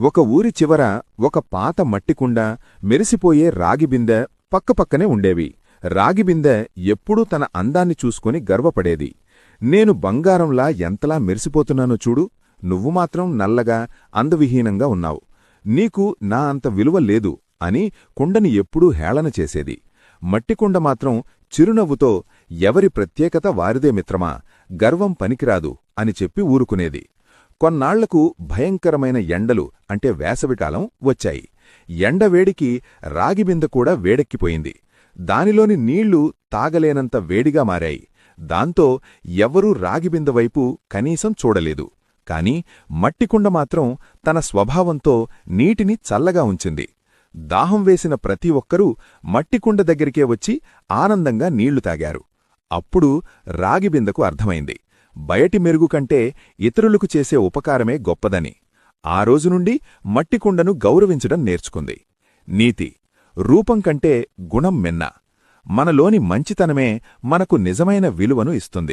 ఒక ఊరి చివర ఒక పాత మట్టికుండ, మెరిసిపోయే రాగిబిందె పక్కపక్కనే ఉండేవి. రాగిబిందె ఎప్పుడూ తన అందాన్ని చూసుకుని గర్వపడేది. నేను బంగారంలా ఎంతలా మెరిసిపోతున్నానో చూడు, నువ్వు మాత్రం నల్లగా అందవిహీనంగా ఉన్నావు. నీకు నా అంత విలువ లేదు అని కుండని ఎప్పుడూ హేళన చేసేది. మట్టికుండ మాత్రం చిరునవ్వుతో ఎవరి ప్రత్యేకత వారిదే మిత్రమా, గర్వం పనికిరాదు అని చెప్పి ఊరుకునేది. కొన్నాళ్లకు భయంకరమైన ఎండలు అంటే వేసవికాలం వచ్చాయి. ఎండవేడికి రాగిబిందె కూడా వేడెక్కిపోయింది. దానిలోని నీళ్లు తాగలేనంత వేడిగా మారాయి. దాంతో ఎవ్వరూ రాగిబిందె వైపు కనీసం చూడలేదు. కాని మట్టికుండ మాత్రం తన స్వభావంతో నీటిని చల్లగా ఉంచింది. దాహం వేసిన ప్రతి ఒక్కరూ మట్టికుండ దగ్గరికే వచ్చి ఆనందంగా నీళ్లు తాగారు. అప్పుడు రాగిబిందెకు అర్థమైంది, బయటి మెరుగు కంటే ఇతరులకు చేసే ఉపకారమే గొప్పదని. ఆ రోజునుండి మట్టికుండను గౌరవించడం నేర్చుకుంది. నీతి: రూపం కంటే గుణం మిన్న. మనలోని మంచితనమే మనకు నిజమైన విలువను ఇస్తుంది.